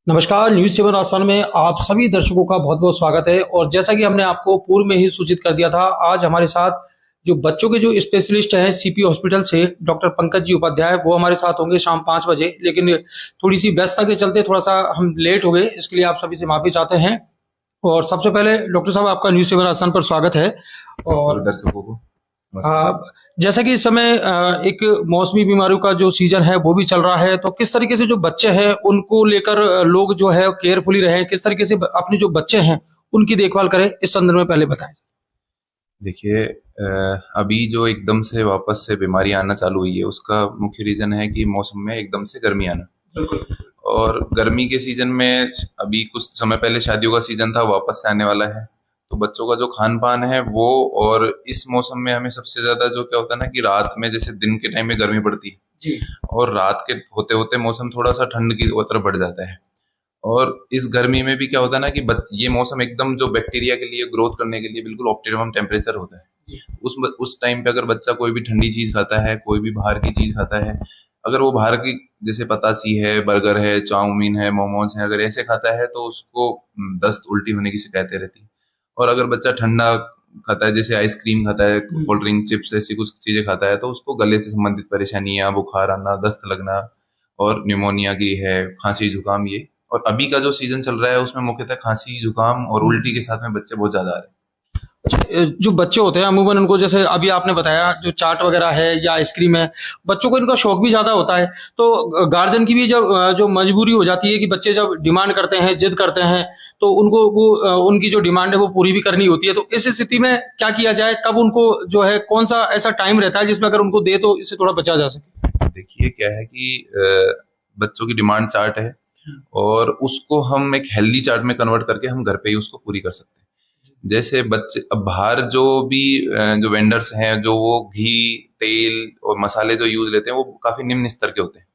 नमस्कार, न्यूज़ 7 राजस्थान में आप सभी दर्शकों का बहुत-बहुत स्वागत है। और जैसा कि हमने आपको पूर्व में ही सूचित कर दिया था, आज हमारे साथ जो बच्चों के जो स्पेशलिस्ट हैं सीपी हॉस्पिटल से डॉक्टर पंकज जी उपाध्याय, वो हमारे साथ होंगे शाम 5 बजे। लेकिन थोड़ी-सी व्यस्तता के चलते थोड़ा-सा हम लेट हो गए, इसके लिए आप सभी से माफ़ी चाहते हैं। और सबसे पहले डॉक्टर साहब, आपका न्यूज़ 7 राजस्थान पर स्वागत है। और दर्शकों को अ, जैसा कि इस समय एक मौसमी बीमारियों का जो सीजन है वो भी चल रहा है, तो किस तरीके से जो बच्चे हैं उनको लेकर लोग जो है केयरफुली रहें, किस तरीके से अपने जो बच्चे हैं उनकी देखभाल करें, इस संदर्भ में पहले बताएं। देखिए, अभी जो एकदम से वापस से बीमारी आना चालू हुई है उसका मुख्य रीजन है कि मौसम में एकदम से गर्मी आना। बिल्कुल। और गर्मी के सीजन में अभी कुछ समय पहले शादियों का सीजन था, वापस से आने वाला है। तो बच्चों का जो खान पान है वो, और इस मौसम में हमें सबसे ज्यादा जो क्या होता है ना कि रात में जैसे दिन के टाइम में गर्मी पड़ती है जी। और रात के होते होते मौसम थोड़ा सा ठंड की तरफ बढ़ जाता है। और इस गर्मी में भी क्या होता है ना कि ये मौसम एकदम जो बैक्टीरिया के लिए ग्रोथ करने के लिए बिल्कुल ऑप्टिमम टेम्परेचर होता है। जी। उस टाइम पे अगर बच्चा कोई भी ठंडी चीज खाता है, कोई भी बाहर की चीज खाता है, अगर वो बाहर की जैसे पतासी है, बर्गर है, चाउमीन है, मोमोज है, अगर ऐसे खाता है तो उसको दस्त उल्टी होने की शिकायतें रहती है। और अगर बच्चा ठंडा खाता है, जैसे आइसक्रीम खाता है, कोल्ड ड्रिंक, चिप्स, ऐसी कुछ चीजें खाता है, तो उसको गले से संबंधित परेशानियां, बुखार आना, दस्त लगना और निमोनिया की है, खांसी जुकाम, ये। और अभी का जो सीजन चल रहा है उसमें मुख्यतः खांसी जुकाम और उल्टी के साथ में बच्चे बहुत ज्यादा आ रहे हैं। जो बच्चे होते हैं अमूमन उनको, जैसे अभी आपने बताया, जो चाट वगैरह है या आइसक्रीम है, बच्चों को इनका शौक भी ज्यादा होता है। तो गार्जियन की भी जब जो मजबूरी हो जाती है कि बच्चे जब डिमांड करते हैं, जिद करते हैं, तो उनको वो उनकी जो डिमांड है वो पूरी भी करनी होती है। तो इस स्थिति में क्या किया जाए, कब उनको जो है कौन सा ऐसा टाइम रहता है जिसमें अगर उनको दे तो इससे थोड़ा बचा जा सके। देखिए क्या है कि बच्चों की डिमांड चार्ट है और उसको हम एक हेल्दी चार्ट में कन्वर्ट करके हम घर पे ही उसको पूरी कर सकते हैं। जैसे बच्चे अब बाहर जो भी जो वेंडर्स हैं, जो वो घी, तेल और मसाले जो यूज लेते हैं वो काफी निम्न स्तर के होते हैं।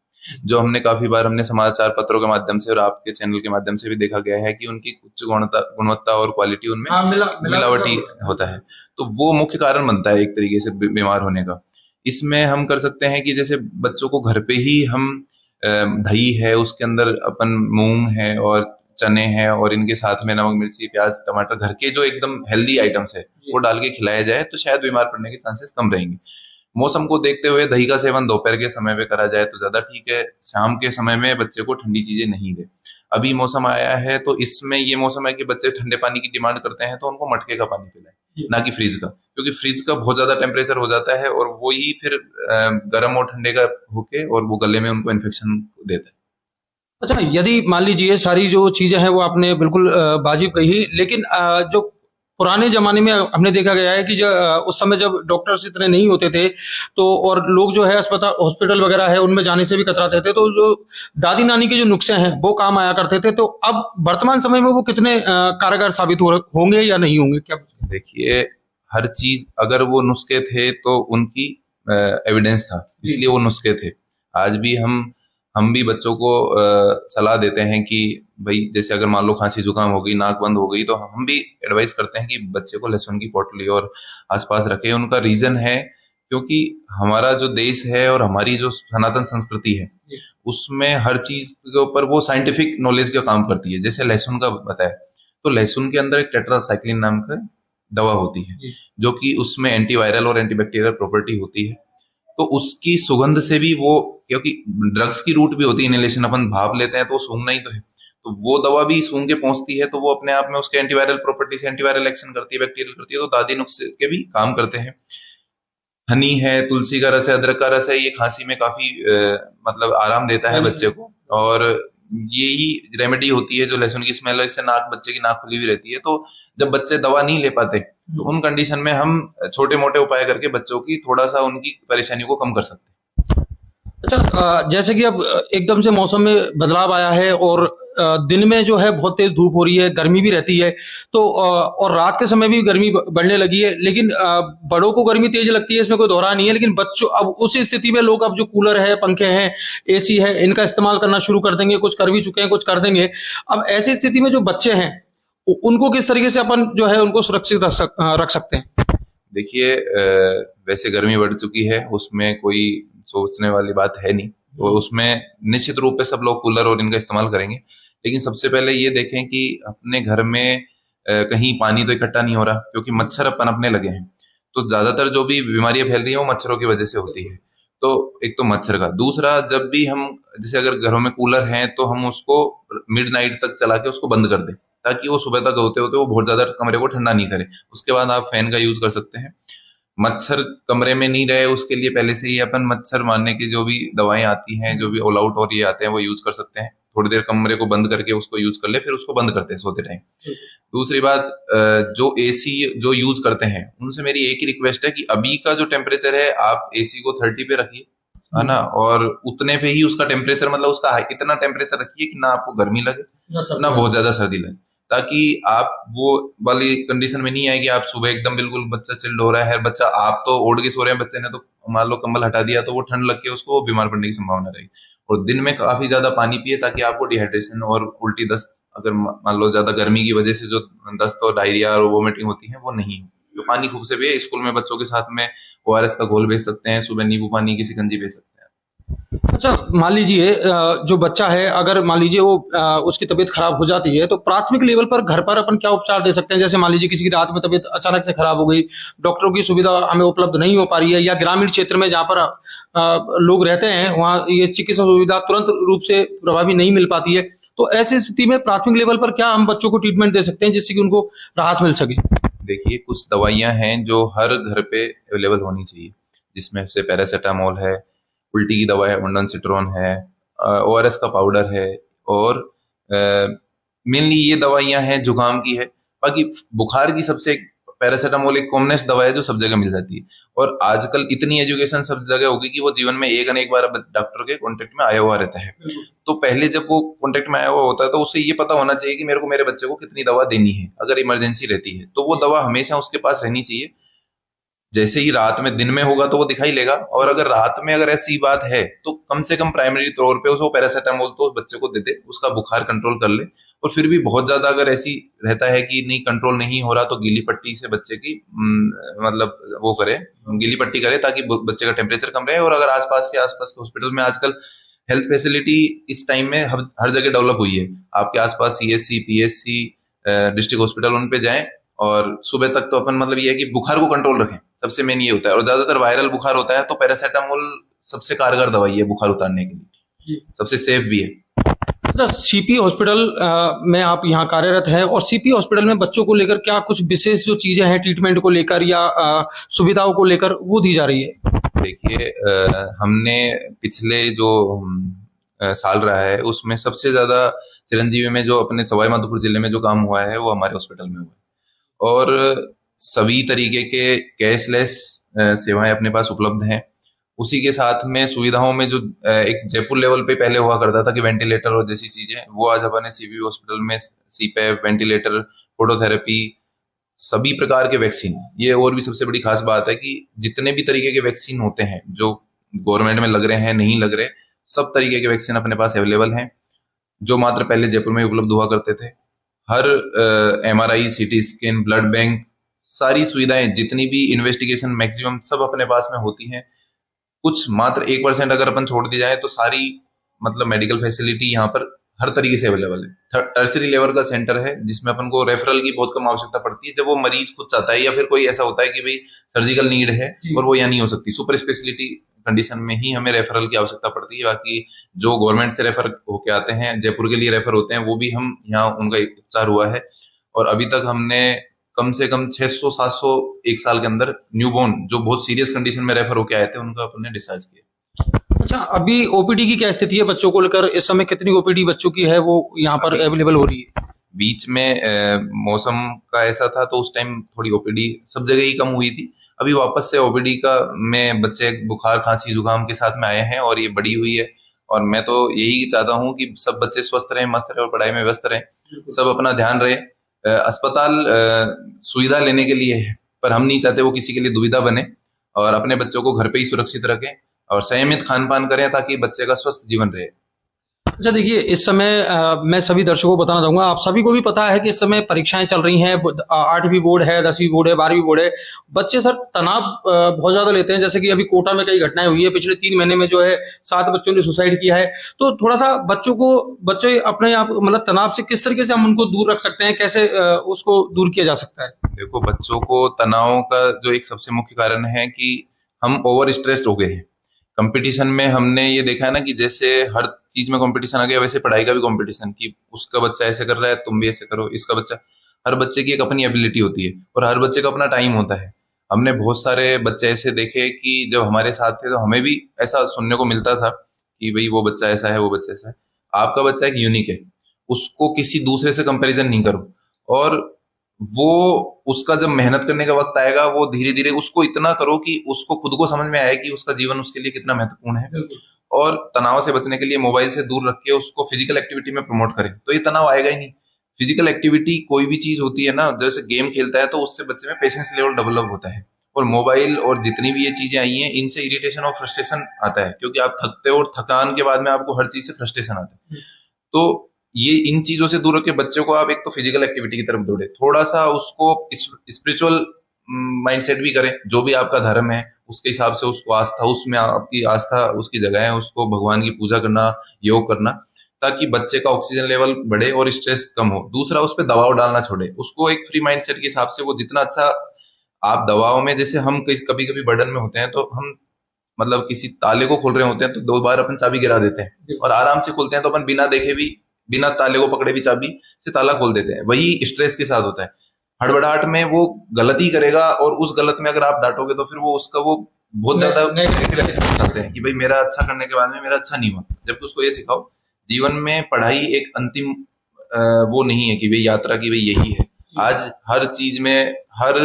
जो हमने समाचार पत्रों के माध्यम से और आपके चैनल के माध्यम से भी देखा गया है कि उनकी उच्च गुणवत्ता गुणवत्ता और क्वालिटी उनमें हाँ, मिलावटी होता है। तो वो मुख्य कारण बनता है एक तरीके से बीमार होने का। इसमें हम कर सकते हैं कि जैसे बच्चों को घर पे ही हम दही है, उसके अंदर अपन मूंग है और चने हैं और इनके साथ में नमक, मिर्ची, प्याज, टमाटर, घर के जो एकदम हेल्दी आइटम्स है वो डाल के खिलाया जाए तो शायद बीमार पड़ने के चांसेस कम रहेंगे। मौसम को देखते हुए दही का सेवन दोपहर के समय में करा जाए तो ज्यादा ठीक है। शाम के समय में बच्चे को ठंडी चीजें नहीं दे। अभी मौसम आया है तो इसमें ये मौसम है कि बच्चे ठंडे पानी की डिमांड करते हैं, तो उनको मटके का पानी पिलाएं, ना कि फ्रिज का, क्योंकि फ्रिज का बहुत ज्यादा टेम्परेचर हो जाता है और वो ही फिर गर्म और ठंडे का होके और वो गले में उनको इन्फेक्शन देता है। अच्छा, यदि मान लीजिए सारी जो चीजें हैं वो आपने बिल्कुल वाजिब कही, लेकिन जो पुराने जमाने में हमने देखा गया है कि उस समय जब डॉक्टर्स इतने नहीं होते थे, तो और लोग जो है अस्पताल हॉस्पिटल वगैरह है उनमें जाने से भी कतराते थे, तो जो दादी नानी के जो नुस्खे हैं वो काम आया करते थे। तो अब वर्तमान समय में वो कितने कारगर साबित होंगे या नहीं होंगे, क्या? देखिए, हर चीज अगर वो नुस्खे थे तो उनकी एविडेंस था, इसलिए वो नुस्खे थे। आज भी हम भी बच्चों को सलाह देते हैं कि भाई जैसे अगर मान लो खांसी जुकाम हो गई, नाक बंद हो गई, तो हम भी एडवाइस करते हैं कि बच्चे को लहसुन की पोटली और आसपास रखें। उनका रीजन है क्योंकि हमारा जो देश है और हमारी जो सनातन संस्कृति है उसमें हर चीज के ऊपर वो साइंटिफिक नॉलेज का काम करती है। जैसे लहसुन का बताया, तो लहसुन के अंदर एक टेट्रासाइक्लिन नाम का दवा होती है जो कि उसमें एंटीवायरल और एंटीबैक्टीरियल प्रॉपर्टी होती है। तो उसकी सुगंध से भी वो, क्योंकि ड्रग्स की रूट भी होती है इनहेलेशन, अपन भाप लेते हैं तो वो सूंघना ही तो है, तो वो दवा भी सूंघ के पहुंचती है, तो वो अपने आप में उसके एंटीवायरल प्रॉपर्टी से एंटीवायरल एक्शन करती है, बैक्टीरियल करती है, तो दादी नुस्खे के भी काम करते हैं। हनी है, तुलसी का रस है, अदरक का रस है, ये खांसी में काफी मतलब आराम देता है बच्चे को। और यही रेमेडी होती है जो लहसुन की स्मेल है, इससे बच्चे की नाक खुली हुई रहती है। तो जब बच्चे दवा नहीं ले पाते तो उन कंडीशन में हम छोटे मोटे उपाय करके बच्चों की थोड़ा सा उनकी परेशानियों को कम कर सकते हैं। अच्छा, जैसे कि अब एकदम से मौसम में बदलाव आया है और दिन में जो है बहुत तेज धूप हो रही है, गर्मी भी रहती है, तो और रात के समय भी गर्मी बढ़ने लगी है। लेकिन बड़ों को गर्मी तेज लगती है, इसमें कोई दोहरा नहीं है, लेकिन बच्चों, अब उस स्थिति में लोग अब जो कूलर है, पंखे हैं, एसी है, इनका इस्तेमाल करना शुरू कर देंगे। कुछ कर भी चुके हैं, कुछ कर देंगे। अब ऐसी स्थिति में जो बच्चे हैं उनको किस तरीके से अपन जो है उनको सुरक्षित रख सकते हैं? देखिए, वैसे गर्मी बढ़ चुकी है, उसमें कोई सोचने वाली बात है नहीं, तो उसमें निश्चित रूप पे सब लोग कूलर और इनका इस्तेमाल करेंगे। लेकिन सबसे पहले ये देखें कि अपने घर में कहीं पानी तो इकट्ठा नहीं हो रहा, क्योंकि मच्छर पनपने लगे हैं। तो ज्यादातर जो भी बीमारियां फैल रही हैं वो मच्छरों की वजह से होती है। तो एक तो मच्छर का, दूसरा जब भी हम, जैसे अगर घरों में कूलर है तो हम उसको मिडनाइट तक चला के उसको बंद कर दें, ताकि वो सुबह तक होते होते वो बहुत ज्यादा कमरे को ठंडा नहीं करे। उसके बाद आप फैन का यूज कर सकते हैं। मच्छर कमरे में नहीं रहे उसके लिए पहले से ही अपन मच्छर मारने की जो भी दवाएं आती हैं, जो भी ऑल आउट और ये आते हैं, वो यूज कर सकते हैं। थोड़ी देर कमरे को बंद करके उसको यूज कर ले, फिर उसको बंद करते हैं सोते टाइम। दूसरी बात, जो एसी जो यूज करते हैं उनसे मेरी एक ही रिक्वेस्ट है कि अभी का जो टेम्परेचर है आप एसी को 30 पे रखिए, है ना, और उतने पे ही उसका टेम्परेचर, मतलब उसका इतना टेम्परेचर रखिए कि ना आपको गर्मी लगे ना बहुत ज्यादा सर्दी लगे, ताकि आप वो वाली कंडीशन में नहीं आए कि आप सुबह एकदम बिल्कुल बच्चा चिल्ड हो रहा है, बच्चा आप तो ओढ़ के सो रहे हैं, बच्चे ने तो मान लो कंबल हटा दिया तो वो ठंड लग के उसको बीमार पड़ने की संभावना रहेगी। और दिन में काफी ज्यादा पानी पिए, ताकि आपको डिहाइड्रेशन और उल्टी दस्त, अगर मान लो ज्यादा गर्मी की वजह से जो दस्त और डायरिया और वोमिटिंग होती है वो नहीं हो। तो पानी खूब से पिए। स्कूल में बच्चों के साथ में ओआरएस का घोल भेज सकते हैं, सुबह नींबू पानी की शिकंजी भेज सकते हैं। अच्छा, मान लीजिए जो बच्चा है, अगर मान लीजिए वो उसकी तबीयत खराब हो जाती है, तो प्राथमिक लेवल पर घर पर अपन क्या उपचार दे सकते हैं? जैसे मान लीजिए किसी की रात में तबीयत अचानक से खराब हो गई, डॉक्टरों की सुविधा हमें उपलब्ध नहीं हो पा रही है, या ग्रामीण क्षेत्र में जहाँ पर लोग रहते हैं वहाँ ये चिकित्सा सुविधा तुरंत रूप से प्रभावी नहीं मिल पाती है, तो ऐसी स्थिति में प्राथमिक लेवल पर क्या हम बच्चों को ट्रीटमेंट दे सकते हैं जिससे कि उनको राहत मिल सके? देखिए, कुछ दवाइयां हैं जो हर घर पे अवेलेबल होनी चाहिए, जिसमें से पैरासीटामोल है, उल्टी की दवा है ओंडासिट्रोन है, ओआरएस का पाउडर है, और मेनली ये दवाइयां हैं जुकाम की है। बाकी बुखार की सबसे पैरासीटामोल एक कॉमनेस्ट दवा है जो सब जगह मिल जाती है। और आजकल इतनी एजुकेशन सब जगह होगी कि वो जीवन में एक न एक बार डॉक्टर के कांटेक्ट में आया हुआ रहता है। तो पहले जब वो कांटेक्ट में आया हुआ होता है तो उसे ये पता होना चाहिए कि मेरे को मेरे बच्चे को कितनी दवा देनी है। अगर इमरजेंसी रहती है तो वो दवा हमेशा उसके पास रहनी चाहिए। जैसे ही रात में, दिन में होगा तो वो दिखाई लेगा, और अगर रात में अगर ऐसी बात है तो कम से कम प्राइमरी तौर पे उसको पैरासीटामोल तो उस बच्चे को दे दे, उसका बुखार कंट्रोल कर ले। और फिर भी बहुत ज्यादा अगर ऐसी रहता है कि नहीं कंट्रोल नहीं हो रहा, तो गीली पट्टी से बच्चे की मतलब वो करे, गीली पट्टी करे, ताकि बच्चे का टेम्परेचर कम रहे। और अगर आसपास के हॉस्पिटल में आजकल हेल्थ फैसिलिटी इस टाइम में हर जगह डेवलप हुई है। आपके आसपास सीएससी, पीएससी, डिस्ट्रिक्ट हॉस्पिटल, उन पे जाएं। और सुबह तक तो अपन मतलब ये है कि बुखार को कंट्रोल रखें, सबसे मेन ये होता है। और ज्यादातर वायरल बुखार होता है तो पैरासीटामोल सबसे कारगर दवाई है बुखार उतारने के लिए, सबसे सेफ भी है। सीपी हॉस्पिटल में आप यहाँ कार्यरत हैं, और सीपी हॉस्पिटल में बच्चों को लेकर क्या कुछ विशेष जो चीजें हैं ट्रीटमेंट को लेकर या सुविधाओं को लेकर वो दी जा रही है? देखिए, हमने पिछले जो साल रहा है उसमें सबसे ज्यादा चिरंजीवी में जो अपने सवाई माधोपुर जिले में जो काम हुआ है वो हमारे हॉस्पिटल में हुआ है। और सभी तरीके के कैशलेस सेवाएं अपने पास उपलब्ध हैं। उसी के साथ में सुविधाओं में जो एक जयपुर लेवल पे पहले हुआ करता था कि वेंटिलेटर और जैसी चीजें, वो आज अपने सीबी हॉस्पिटल में सीपैप, वेंटिलेटर, फोटोथेरेपी, सभी प्रकार के वैक्सीन। ये और भी सबसे बड़ी खास बात है कि जितने भी तरीके के वैक्सीन होते हैं जो गवर्नमेंट में लग रहे हैं, नहीं लग रहे, सब तरीके के वैक्सीन अपने पास अवेलेबल हैं, जो मात्र पहले जयपुर में उपलब्ध हुआ करते थे। हर MRI, CT scan, blood bank, सारी सुविधाएं, जितनी भी इन्वेस्टिगेशन मैक्सिमम सब अपने पास में होती हैं। कुछ मात्र 1% अगर अपन छोड़ दी जाए तो सारी मतलब मेडिकल फैसिलिटी यहाँ पर हर तरीके से अवेलेबल है। टर्सरी लेवल का सेंटर है जिसमें अपन को रेफरल की बहुत कम आवश्यकता पड़ती है, जब वो मरीज खुद चाहता है या फिर कोई ऐसा होता है कि भाई सर्जिकल नीड है और वो यहाँ नहीं हो सकती। सुपर स्पेशलिटी कंडीशन में ही हमें रेफरल की आवश्यकता पड़ती है। बाकी जो गवर्नमेंट से रेफर होके आते हैं, जयपुर के लिए रेफर होते हैं, वो भी हम यहाँ उनका उपचार हुआ है। और अभी तक हमने कम से कम 600-700 एक साल के अंदर न्यूबॉर्न जो बहुत सीरियस कंडीशन में रेफर होके आए थे उनका अपने डिस्चार्ज किया। अच्छा, अभी ओपीडी की क्या स्थिति है बच्चों को लेकर? इस समय कितनी ओपीडी बच्चों की है वो यहाँ पर अवेलेबल हो रही है? बीच में मौसम का ऐसा था तो उस टाइम थोड़ी ओपीडी सब जगह ही कम हुई थी। अभी वापस से ओपीडी का में बच्चे बुखार, खांसी, जुकाम के साथ में आए हैं और ये बढ़ी हुई है। और मैं तो यही चाहता हूँ कि सब बच्चे स्वस्थ रहें, मस्त रहें और पढ़ाई में व्यस्त रहें, सब अपना ध्यान रहे। अस्पताल सुविधा लेने के लिए है, पर हम नहीं चाहते वो किसी के लिए दुविधा बने। और अपने बच्चों को घर पे ही सुरक्षित रखें और संयमित खान पान करें ताकि बच्चे का स्वस्थ जीवन रहे। अच्छा देखिए, इस समय मैं सभी दर्शकों को बताना चाहूंगा, आप सभी को भी पता है कि इस समय परीक्षाएं चल रही हैं, 8वीं बोर्ड है, 10वीं बोर्ड है, 12वीं बोर्ड है। बच्चे सर तनाव बहुत ज्यादा लेते हैं, जैसे कि अभी कोटा में कई घटनाएं हुई है, पिछले 3 महीने में जो है 7 बच्चों ने सुसाइड किया है। तो थोड़ा सा बच्चे अपने आप मतलब तनाव से किस तरीके से हम उनको दूर रख सकते हैं, कैसे उसको दूर किया जा सकता है? देखो, बच्चों को तनाव का जो एक सबसे मुख्य कारण है कि हम ओवर स्ट्रेस्ड हो गए हैं। कंपटीशन में हमने ये देखा है ना कि जैसे हर चीज में कंपटीशन आ गया, वैसे पढ़ाई का भी कंपटीशन, कि उसका बच्चा ऐसे कर रहा है तुम भी ऐसे करो, इसका बच्चा। हर बच्चे की एक अपनी एबिलिटी होती है और हर बच्चे का अपना टाइम होता है। हमने बहुत सारे बच्चे ऐसे देखे कि जब हमारे साथ थे तो हमें भी ऐसा सुनने को मिलता था कि भाई वो बच्चा ऐसा है, वो बच्चा ऐसा है। आपका बच्चा एक यूनिक है, उसको किसी दूसरे से कंपैरिजन नहीं करो। और वो उसका जब मेहनत करने का वक्त आएगा, वो धीरे धीरे उसको इतना करो कि उसको खुद को समझ में आए कि उसका जीवन उसके लिए कितना महत्वपूर्ण है। और तनाव से बचने के लिए मोबाइल से दूर रख के उसको फिजिकल एक्टिविटी में प्रमोट करें, तो ये तनाव आएगा ही नहीं। फिजिकल एक्टिविटी कोई भी चीज होती है ना, जैसे गेम खेलता है तो उससे बच्चे में पेशेंस लेवल डेवलप होता है। और मोबाइल और जितनी भी ये चीजें आई हैं, इनसे इरिटेशन और फ्रस्ट्रेशन आता है, क्योंकि आप थकते हो और थकान के बाद में आपको हर चीज से फ्रस्ट्रेशन आता है। तो ये इन चीजों से दूर रखे बच्चों को आप एक तो फिजिकल एक्टिविटी की तरफ दौड़े, थोड़ा सा उसको स्पिरिचुअल माइंडसेट भी करें। जो भी आपका धर्म है उसके हिसाब से उसको आस्था, उसमें आपकी आस्था उसकी जगह है, उसको भगवान की पूजा करना, योग करना, ताकि बच्चे का ऑक्सीजन लेवल बढ़े और स्ट्रेस कम हो। दूसरा, उस पर दबाव डालना छोड़े, उसको एक फ्री माइंडसेट के हिसाब से वो जितना अच्छा। आप दबाव में, जैसे हम कभी कभी बर्डन में होते हैं तो हम मतलब किसी ताले को खोल रहे होते हैं तो 2 बार अपन चाबी गिरा देते हैं, और आराम से खोलते हैं तो अपन बिना देखे भी, बिना ताले को पकड़े भी चाबी से ताला खोल देते हैं। वही स्ट्रेस के साथ होता है। हड़बड़ाहट में वो गलती करेगा और उस गलत में अगर आप डांटोगे तो फिर वो उसका वो बहुत ज्यादा नेगेटिव चाहते हैं कि भाई मेरा अच्छा करने के बाद में मेरा अच्छा नहीं हुआ। जबकि उसको ये सिखाओ, जीवन में पढ़ाई एक अंतिम वो नहीं है कि भाई यात्रा की भाई यही है। आज हर चीज में हर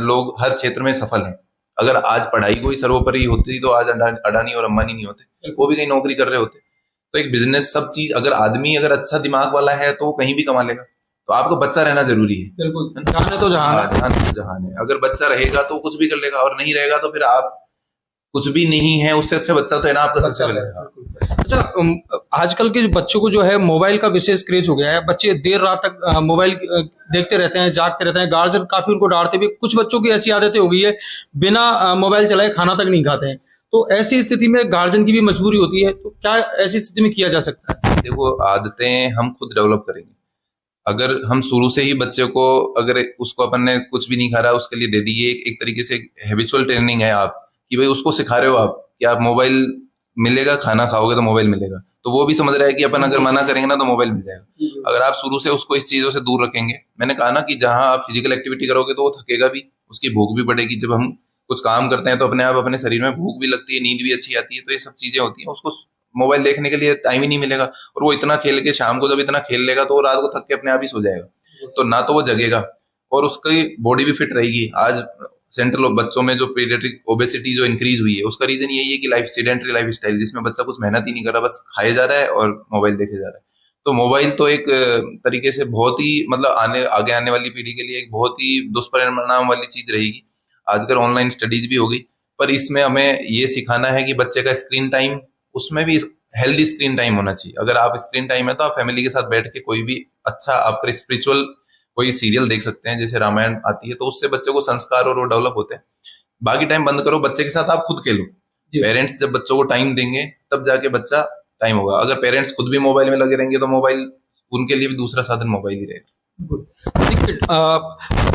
लोग हर क्षेत्र में सफल हैं। अगर आज पढ़ाई को ही सर्वोपरि होती तो आज अडानी और अंबानी नहीं होते, वो भी कहीं नौकरी कर रहे होते। तो एक बिजनेस, सब चीज, अगर आदमी अगर अच्छा दिमाग वाला है तो वो कहीं भी कमा लेगा। तो आपको बच्चा रहना जरूरी है। बिल्कुल, जान है तो जहान है। जहान है तो जहान है। अगर बच्चा रहेगा तो कुछ भी कर लेगा, और नहीं रहेगा तो फिर आप कुछ भी नहीं है। उससे अच्छा बच्चा तो है ना आपका सबसे पहले। अच्छा, आजकल के बच्चों को जो है मोबाइल का विशेष क्रेज हो गया है। बच्चे देर रात तक मोबाइल देखते रहते हैं, जागते रहते हैं। गार्जियन काफी उनको डांटते भी। कुछ बच्चों की ऐसी आदतें हो गई है, बिना मोबाइल चलाए खाना तक नहीं खाते हैं। तो ऐसी स्थिति में गार्जियन की भी मजबूरी होती है, तो क्या ऐसी स्थिति में किया जा सकता है? देखो, आदतें हम खुद डेवलप करेंगे। अगर हम शुरू से ही बच्चे को, अगर उसको अपन ने कुछ भी नहीं खा रहा उसके लिए दे दी, ये एक तरीके से हैबिचुअल ट्रेनिंग है आप, कि भाई उसको सिखा रहे हो आप कि आप मोबाइल मिलेगा, खाना खाओगे तो मोबाइल मिलेगा। तो वो भी समझ रहा है कि अपन अगर मना करेंगे ना तो मोबाइल मिल जाएगा। अगर आप शुरू से उसको इस चीजों से दूर रखेंगे, मैंने कहा ना कि जहां आप फिजिकल एक्टिविटी करोगे तो वो थकेगा भी, उसकी भूख भी बढ़ेगी। जब हम कुछ काम करते हैं तो अपने आप अपने शरीर में भूख भी लगती है, नींद भी अच्छी आती है। तो ये सब चीजें होती हैं। उसको मोबाइल देखने के लिए टाइम ही नहीं मिलेगा, और वो इतना खेल के शाम को जब इतना खेल लेगा तो वो रात को थक के अपने आप ही सो जाएगा। तो ना तो वो जगेगा और उसकी बॉडी भी फिट रहेगी। आज सेंट्रल बच्चों में जो पीडियाट्रिक ओबेसिटी जो इंक्रीज हुई है, उसका रीजन यही है कि सेडेंटरी लाइफ स्टाइल, जिसमें बच्चा कुछ मेहनत ही नहीं कर रहा, बस खाए जा रहा है और मोबाइल देखे जा रहा है। तो मोबाइल तो एक तरीके से बहुत ही मतलब आगे आने वाली पीढ़ी के लिए एक बहुत ही दुष्परिणाम वाली चीज रहेगी। आजकल ऑनलाइन स्टडीज भी हो गई, पर इसमें हमें ये सिखाना है कि बच्चे का स्क्रीन टाइम, उसमें भी हेल्दी स्क्रीन टाइम होना चाहिए। अगर आप स्क्रीन टाइम है तो आप फैमिली के साथ बैठ के कोई भी अच्छा आपका स्पिरिचुअल कोई सीरियल देख सकते हैं, जैसे रामायण आती है, तो उससे बच्चे को संस्कार और वो डेवलप होते हैं। बाकी टाइम बंद करो, बच्चे के साथ आप खुद खेलो। पेरेंट्स जब बच्चों को टाइम देंगे तब जाके बच्चा टाइम होगा। अगर पेरेंट्स खुद भी मोबाइल में लगे रहेंगे तो मोबाइल उनके लिए भी दूसरा साधन मोबाइल ही रहेगा।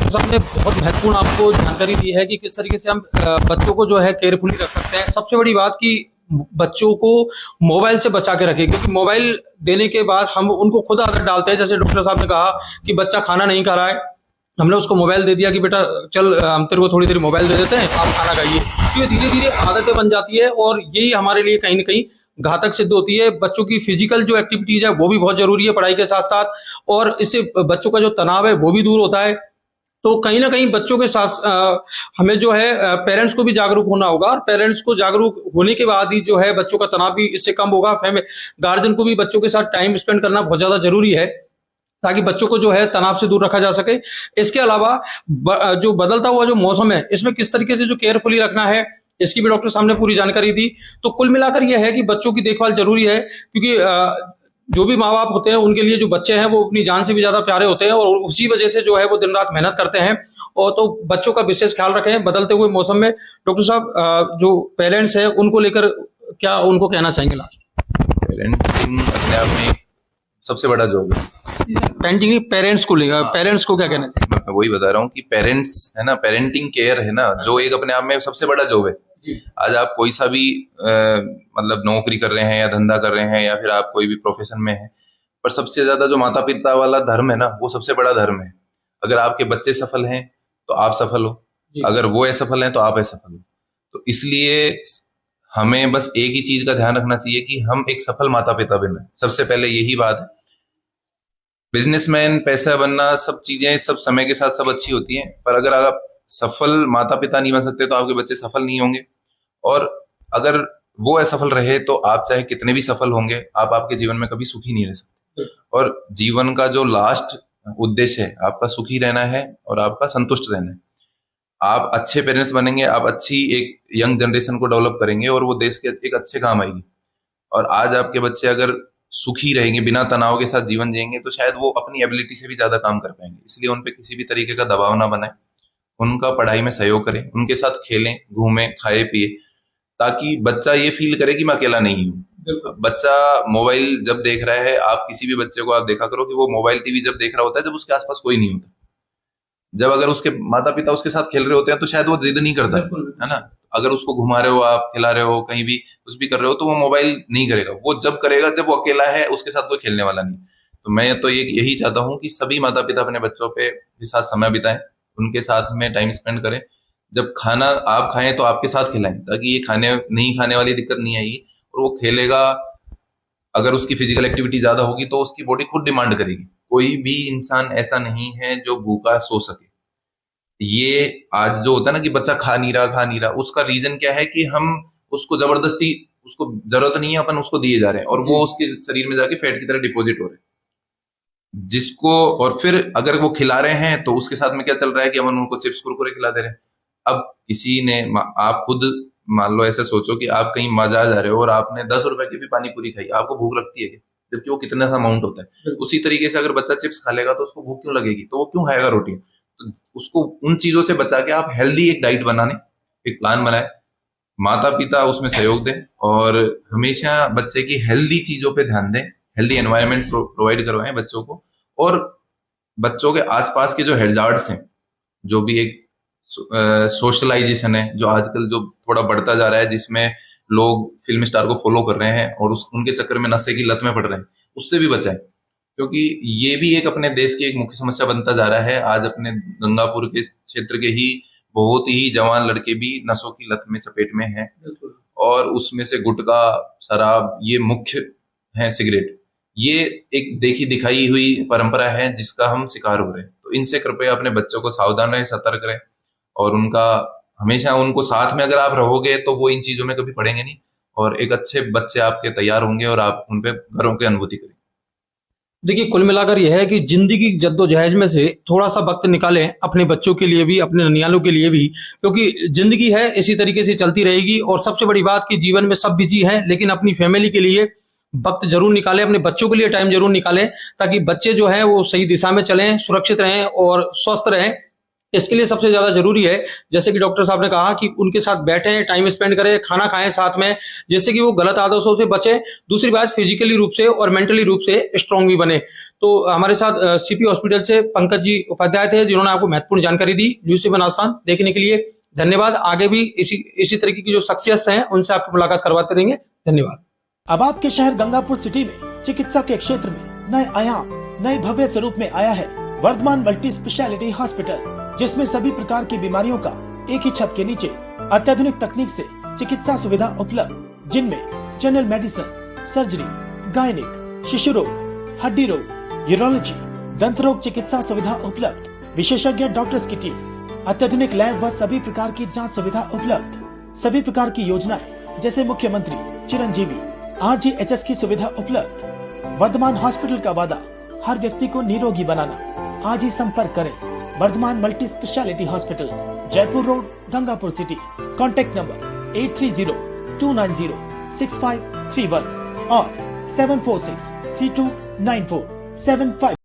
साहब ने बहुत महत्वपूर्ण आपको जानकारी दी है कि किस तरीके से हम बच्चों को जो है केयरफुली रख सकते हैं। सबसे बड़ी बात कि बच्चों को मोबाइल से बचा के रखें, क्योंकि मोबाइल देने के बाद हम उनको खुद आदत डालते हैं। जैसे डॉक्टर साहब ने कहा कि बच्चा खाना नहीं खा रहा है, हमने उसको मोबाइल दे दिया कि बेटा चल हम तेरे को थोड़ी देर मोबाइल दे देते हैं, आप खाना खाइए। तो ये धीरे धीरे आदतें बन जाती है और यही हमारे लिए कहीं ना कहीं घातक सिद्ध होती है। बच्चों की फिजिकल जो एक्टिविटीज है वो भी बहुत जरूरी है पढ़ाई के साथ साथ, और इससे बच्चों का जो तनाव है वो भी दूर होता है। तो कहीं ना कहीं बच्चों के साथ हमें जो है पेरेंट्स को भी जागरूक होना होगा, और पेरेंट्स को जागरूक होने के बाद ही जो है बच्चों का तनाव भी इससे कम होगा। गार्जियन को भी बच्चों के साथ टाइम स्पेंड करना बहुत ज्यादा जरूरी है, ताकि बच्चों को जो है तनाव से दूर रखा जा सके। इसके अलावा जो बदलता हुआ जो मौसम है, इसमें किस तरीके से जो केयरफुली रखना है, इसकी भी डॉक्टर साहब ने पूरी जानकारी दी। तो कुल मिलाकर यह है कि बच्चों की देखभाल जरूरी है, क्योंकि जो भी माँ बाप होते हैं उनके लिए जो बच्चे हैं वो अपनी जान से भी ज्यादा प्यारे होते हैं, और उसी वजह से जो है वो दिन रात मेहनत करते हैं। और तो बच्चों का विशेष ख्याल रखें बदलते हुए मौसम में। डॉक्टर साहब, जो पेरेंट्स हैं उनको लेकर क्या उनको कहना चाहेंगे लास्ट? पेरेंटिंग अपने आप में सबसे बड़ा जॉब है। पेरेंट्स को क्या कहना चाहिए? मैं वही बता रहा हूँ कि पेरेंट्स है ना, पेरेंटिंग केयर है ना, जो एक अपने आप में सबसे बड़ा जॉब है। आज आप कोई सा भी मतलब नौकरी कर रहे हैं या धंधा कर रहे हैं या फिर आप कोई भी प्रोफेशन में हैं, पर सबसे ज्यादा जो माता पिता वाला धर्म है ना, वो सबसे बड़ा धर्म है। अगर आपके बच्चे सफल हैं तो आप सफल हो, अगर वो असफल हैं तो आप असफल हो। तो इसलिए हमें बस एक ही चीज का ध्यान रखना चाहिए कि हम एक सफल माता पिता बने। सबसे पहले यही बात है। बिजनेसमैन, पैसा बनना, सब चीजें सब समय के साथ सब अच्छी होती हैं, पर अगर आप सफल माता पिता नहीं बन सकते तो आपके बच्चे सफल नहीं होंगे। और अगर वो असफल रहे तो आप चाहे कितने भी सफल होंगे, आप आपके जीवन में कभी सुखी नहीं रह सकते। और जीवन का जो लास्ट उद्देश्य है आपका सुखी रहना है और आपका संतुष्ट रहना है। आप अच्छे पेरेंट्स बनेंगे, आप अच्छी एक यंग जनरेशन को डेवलप करेंगे और वो देश के एक अच्छे काम आएगी। और आज आपके बच्चे अगर सुखी रहेंगे, बिना तनाव के साथ जीवन जिएंगे, तो शायद वो अपनी एबिलिटी से भी ज्यादा काम कर पाएंगे। इसलिए उन पे किसी भी तरीके का दबाव ना बनाए, उनका पढ़ाई में सहयोग करें, उनके साथ खेलें, घूमें, खाए पिए, ताकि बच्चा ये फील करे कि मैं अकेला नहीं हूँ। बच्चा मोबाइल जब देख रहा है, आप किसी भी बच्चे को आप देखा करो कि वो मोबाइल टीवी जब देख रहा होता है जब उसके आसपास कोई नहीं होता। जब अगर उसके माता पिता उसके साथ खेल रहे होते हैं तो शायद वो जिद नहीं करता है ना। अगर उसको घुमा रहे हो, आप खिला रहे हो, कहीं भी कुछ भी कर रहे हो, तो वो मोबाइल नहीं करेगा। वो जब करेगा जब वो अकेला है, उसके साथ कोई खेलने वाला नहीं। तो मैं तो यही चाहता हूँ कि सभी माता पिता अपने बच्चों के साथ समय बिताएं, उनके साथ में टाइम स्पेंड करें। जब खाना आप खाएं तो आपके साथ खिलाएं, ताकि ये नहीं खाने वाली दिक्कत नहीं आएगी। और वो खेलेगा, अगर उसकी फिजिकल एक्टिविटी ज्यादा होगी तो उसकी बॉडी खुद डिमांड करेगी। कोई भी इंसान ऐसा नहीं है जो भूखा सो सके। ये आज जो होता है ना कि बच्चा खा नहीं रहा, उसका रीजन क्या है कि हम उसको जबरदस्ती, उसको जरूरत नहीं है, अपन उसको दिए जा रहे हैं और वो उसके शरीर में जाके फैट की तरह डिपॉजिट हो रहे हैं। जिसको और फिर अगर वो खिला रहे हैं तो उसके साथ में क्या चल रहा है कि अपन उनको चिप्स कुरकुरे खिला दे रहे हैं। अब किसी ने, आप खुद मान लो ऐसे सोचो कि आप कहीं बाजार जा रहे हो और आपने 10 रुपए की भी पानी पूरी खाई, आपको भूख लगती है क्या? जबकि वो कितना सा अमाउंट होता है। उसी तरीके से अगर बच्चा चिप्स खा लेगा तो उसको भूख क्यों लगेगी? तो वो क्यों खाएगा रोटी? तो उसको उन चीजों से बचा के आप हेल्दी एक डाइट बनाने एक प्लान बनाए, माता पिता उसमें सहयोग दें और हमेशा बच्चे की हेल्दी चीजों पे ध्यान दें, हेल्दी एनवायरनमेंट प्रोवाइड करवाएं बच्चों को। और बच्चों के आसपास के जो हैजार्ड्स हैं, जो भी एक सोशलाइजेशन है जो आजकल जो थोड़ा बढ़ता जा रहा है, जिसमें लोग फिल्म स्टार को फॉलो कर रहे हैं और उनके चक्कर में नशे की लत में पड़ रहे हैं, उससे भी बचाएं। क्योंकि ये भी एक अपने देश की एक मुख्य समस्या बनता जा रहा है। आज अपने गंगापुर के क्षेत्र के ही बहुत ही जवान लड़के भी नशों की लत में चपेट में हैं और उसमें से गुटखा, शराब, ये मुख्य है, सिगरेट, ये एक देखी दिखाई हुई परंपरा है जिसका हम शिकार हो रहे हैं। तो इनसे कृपया अपने बच्चों को सावधान रहें, सतर्क रहें और उनका हमेशा उनको साथ में अगर आप रहोगे तो वो इन चीजों में कभी पड़ेंगे नहीं और एक अच्छे बच्चे आपके तैयार होंगे और आप उन पे घरों की अनुभूति करेंगे। देखिए, कुल मिलाकर यह है कि जिंदगी की जद्दोजहद में से थोड़ा सा वक्त निकालें अपने बच्चों के लिए भी, अपने ननियालों के लिए भी, क्योंकि जिंदगी है इसी तरीके से चलती रहेगी। और सबसे बड़ी बात कि जीवन में सब बिजी हैं, लेकिन अपनी फैमिली के लिए वक्त जरूर निकालें, अपने बच्चों के लिए टाइम जरूर निकालें, ताकि बच्चे जो हैं वो सही दिशा में चलें, सुरक्षित रहें और स्वस्थ रहें। इसके लिए सबसे ज्यादा जरूरी है, जैसे कि डॉक्टर साहब ने कहा, कि उनके साथ बैठें, टाइम स्पेंड करें, खाना खाएं साथ में, जिससे कि वो गलत आदतों से बचे। दूसरी बात, फिजिकली रूप से और मेंटली रूप से स्ट्रांग भी बने। तो हमारे साथ सीपी हॉस्पिटल से पंकज जी उपाध्याय थे, जिन्होंने आपको महत्वपूर्ण जानकारी दी। न्यूज़ 7 आसान देखने के लिए धन्यवाद। आगे भी इसी तरीके की जो शख्सियत हैं उनसे आपकी मुलाकात करवाते रहेंगे। धन्यवाद। अब आपके शहर गंगापुर सिटी में चिकित्सा के क्षेत्र में नए आयाम, नए भव्य स्वरूप में आया है वर्धमान मल्टी स्पेशलिटी हॉस्पिटल, जिसमें सभी प्रकार की बीमारियों का एक ही छत के नीचे अत्याधुनिक तकनीक से चिकित्सा सुविधा उपलब्ध, जिनमें जनरल मेडिसिन, सर्जरी, गायनिक, शिशु रोग, हड्डी रोग, यूरोलॉजी, दंत रोग चिकित्सा सुविधा उपलब्ध, विशेषज्ञ डॉक्टर्स की टीम, अत्याधुनिक लैब व सभी प्रकार की जांच सुविधा उपलब्ध, सभी प्रकार की योजनाएं जैसे मुख्यमंत्री चिरंजीवी RGHS की सुविधा उपलब्ध। वर्धमान हॉस्पिटल का वादा हर व्यक्ति को निरोगी बनाना। आज ही संपर्क करें Vardhaman multi speciality hospital, Jaipur road, Gangapur city. Contact number 8302906531 और 329475